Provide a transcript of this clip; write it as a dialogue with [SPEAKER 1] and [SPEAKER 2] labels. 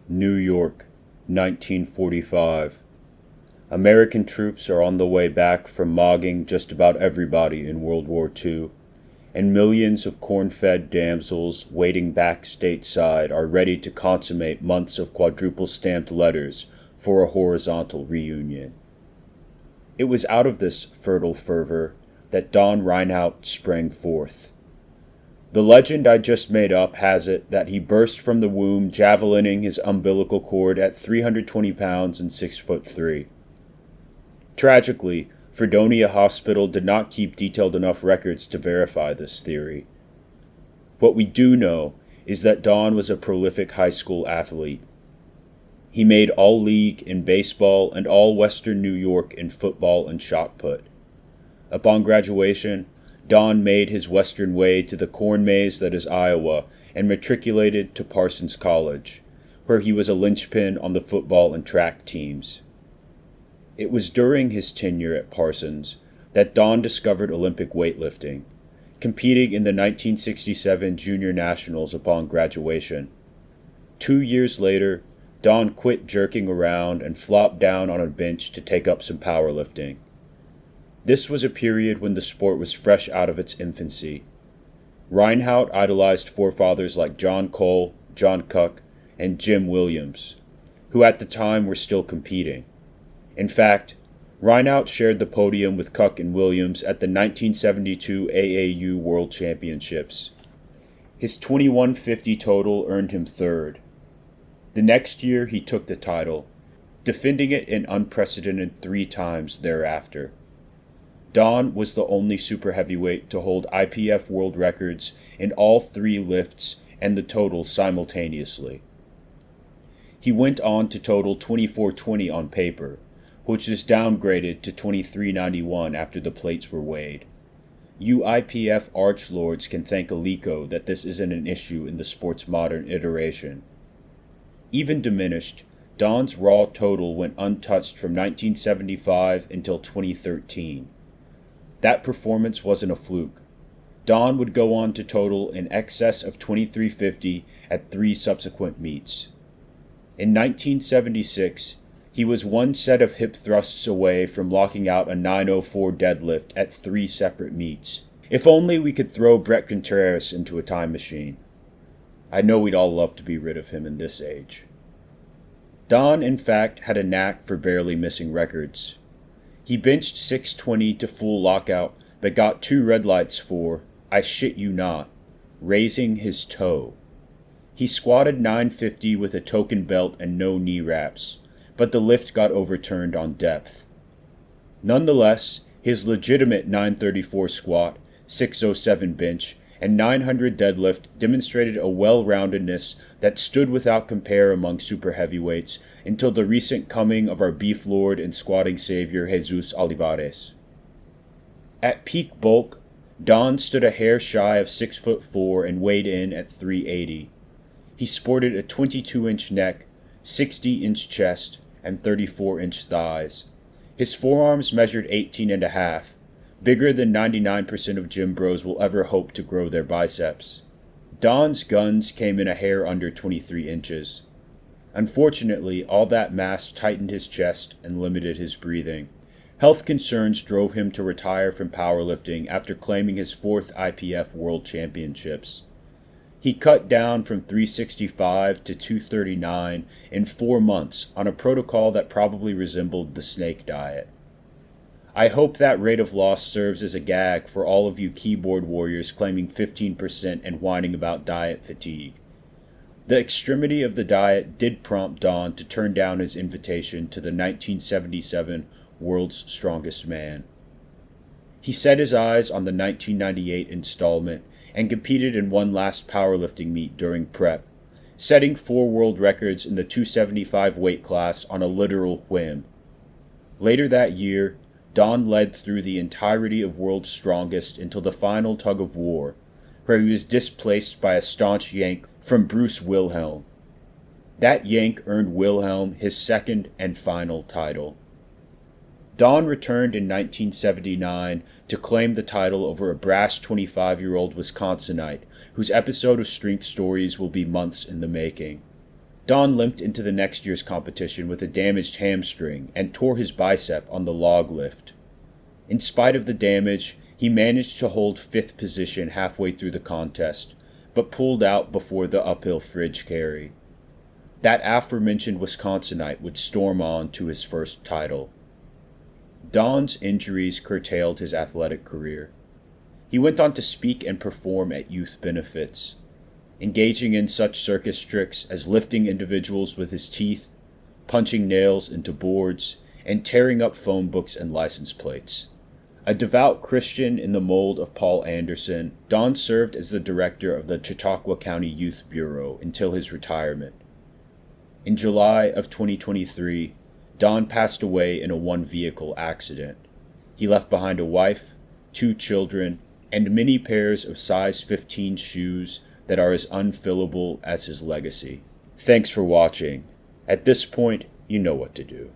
[SPEAKER 1] New York, 1945. American troops are on the way back from mogging just about everybody in World War II, and millions of corn-fed damsels waiting back stateside are ready to consummate months of quadruple-stamped letters for a horizontal reunion. It was out of this fertile fervor that Don Reinhoudt sprang forth. The legend I just made up has it that he burst from the womb javelining his umbilical cord at 320 pounds and 6'3". Tragically, Fredonia Hospital did not keep detailed enough records to verify this theory. What we do know is that Don was a prolific high school athlete. He made All-League in baseball and All-Western New York in football and shot put. Upon graduation, Don made his western way to the corn maze that is Iowa and matriculated to Parsons College, where he was a linchpin on the football and track teams. It was during his tenure at Parsons that Don discovered Olympic weightlifting, competing in the 1967 Junior Nationals upon graduation. 2 years later, Don quit jerking around and flopped down on a bench to take up some powerlifting. This was a period when the sport was fresh out of its infancy. Reinhoudt idolized forefathers like John Cole, John Cuck, and Jim Williams, who at the time were still competing. In fact, Reinhoudt shared the podium with Cuck and Williams at the 1972 AAU World Championships. His 2150 total earned him third. The next year he took the title, defending it an unprecedented 3 times thereafter. Don was the only super heavyweight to hold IPF world records in all 3 lifts and the total simultaneously. He went on to total 2420 on paper, which is downgraded to 2391 after the plates were weighed. You IPF archlords can thank Alico that this isn't an issue in the sport's modern iteration. Even diminished, Don's raw total went untouched from 1975 until 2013. That performance wasn't a fluke. Don would go on to total in excess of 2350 at 3 subsequent meets. In 1976, he was 1 set of hip thrusts away from locking out a 904 deadlift at 3 separate meets. If only we could throw Brett Contreras into a time machine. I know we'd all love to be rid of him in this age. Don, in fact, had a knack for barely missing records. He benched 620 to full lockout, but got 2 red lights for, I shit you not, raising his toe. He squatted 950 with a token belt and no knee wraps, but the lift got overturned on depth. Nonetheless, his legitimate 934 squat, 607 bench, and 900 deadlift demonstrated a well-roundedness that stood without compare among super heavyweights until the recent coming of our beef lord and squatting savior Jesus Olivares. At peak bulk, Don stood a hair shy of 6'4" and weighed in at 380. He sported a 22-inch neck, 60-inch chest, and 34-inch thighs. His forearms measured 18.5, bigger than 99% of gym bros will ever hope to grow their biceps. Don's guns came in a hair under 23 inches. Unfortunately, all that mass tightened his chest and limited his breathing. Health concerns drove him to retire from powerlifting after claiming his 4th IPF World Championships. He cut down from 365 to 239 in 4 months on a protocol that probably resembled the snake diet. I hope that rate of loss serves as a gag for all of you keyboard warriors claiming 15% and whining about diet fatigue. The extremity of the diet did prompt Don to turn down his invitation to the 1977 World's Strongest Man. He set his eyes on the 1998 installment and competed in one last powerlifting meet during prep, setting 4 world records in the 275 weight class on a literal whim. Later that year, Don led through the entirety of World's Strongest until the final tug of war, where he was displaced by a staunch yank from Bruce Wilhelm. That yank earned Wilhelm his 2nd and final title. Don returned in 1979 to claim the title over a brash 25-year-old Wisconsinite whose episode of Strength Stories will be months in the making. Don limped into the next year's competition with a damaged hamstring and tore his bicep on the log lift. In spite of the damage, he managed to hold 5th position halfway through the contest, but pulled out before the uphill fridge carry. That aforementioned Wisconsinite would storm on to his first title. Don's injuries curtailed his athletic career. He went on to speak and perform at youth benefits, engaging in such circus tricks as lifting individuals with his teeth, punching nails into boards, and tearing up phone books and license plates. A devout Christian in the mold of Paul Anderson, Don served as the director of the Chautauqua County Youth Bureau until his retirement. In July of 2023, Don passed away in a one-vehicle accident. He left behind a wife, 2 children, and many pairs of size 15 shoes that are as unfillable as his legacy. Thanks for watching. At this point, you know what to do.